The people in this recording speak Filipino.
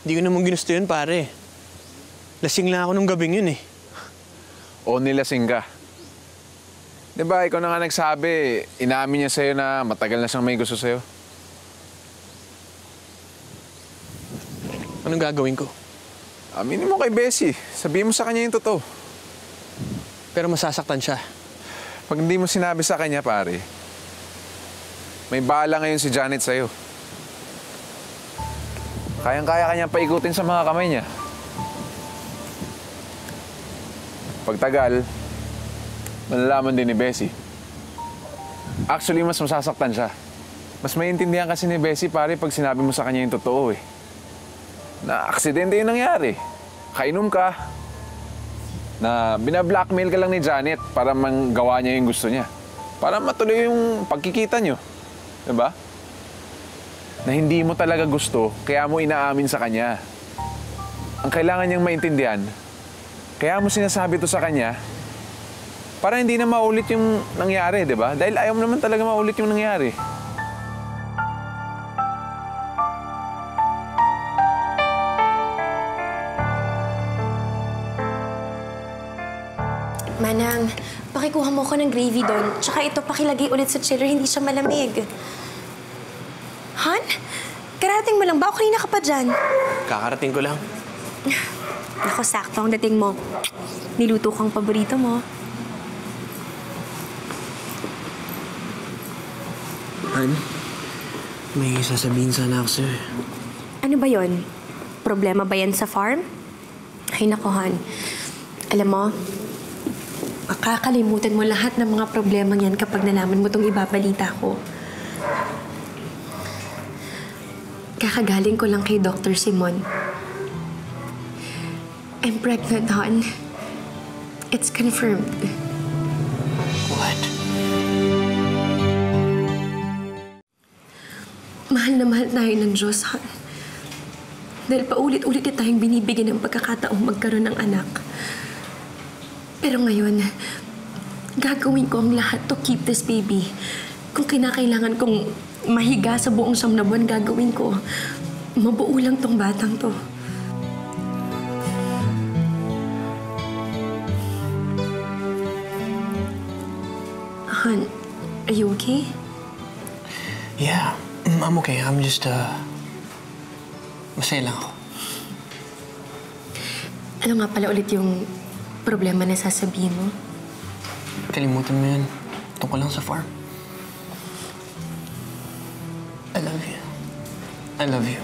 Hindi ko naman ginusto yun, pare. Lasing lang ako nung gabing yun eh. O nilasing ka. Di ba, ikaw na nga nagsabi, inaamin niya sa'yo na matagal na siyang may gusto sa'yo. Anong gagawin ko? Aminin mo kay Bessie. Sabihin mo sa kanya yung totoo. Pero masasaktan siya. Pag hindi mo sinabi sa kanya, pare, may bala ngayon si Janet sa'yo. Kayang-kaya kanya paikutin sa mga kamay niya. Pagtagal, malalaman din ni Bessie. Actually, mas masasaktan siya. Mas maintindihan kasi ni Bessie, pare, pag sinabi mo sa kanya yung totoo eh. Na aksidente yung nangyari. Kainom ka. Na binablackmail ka lang ni Janet para manggawa niya yung gusto niya. Para matuloy yung pagkikita niyo. Diba? Na hindi mo talaga gusto, kaya mo inaamin sa kanya. Ang kailangan niyang maintindihan, kaya mo sinasabi to sa kanya, para hindi na maulit yung nangyari, di ba? Dahil ayaw mo naman talaga maulit yung nangyari. Manang, pakikuha mo ko ng gravy doon. Tsaka ito, pakilagay ulit sa chiller, hindi siya malamig. Han? Karating mo lang ba? O kanina ka pa dyan? Kakarating ko lang. Ako, sakto ang dating mo. Niluto kang paborito mo. Han, may sasabihin sana ako sa'yo. Ano ba yon? Problema ba yan sa farm? Ay, naku, Han. Alam mo, makakalimutan mo lahat ng mga problema yan kapag nalaman mo itong ibabalita ko. Kakagaling ko lang kay Dr. Simon. I'm pregnant, Han. It's confirmed. What? Mahal na mahal tayo ng Diyos, Han. Dahil paulit-ulit na tayong binibigyan ng pagkakataong magkaroon ng anak. Pero ngayon, gagawin ko ang lahat to keep this baby. Kung kinakailangan kong mahiga sa buong 9 na buwan, gagawin ko. Mabuo lang tong batang to. Han, are you okay? Yeah, I'm okay. I'm just, masaya lang ako. Ano nga pala ulit yung problema na sasabihin mo? Kalimutan mo yun. Tungkol lang sa farm. I love you. I love you.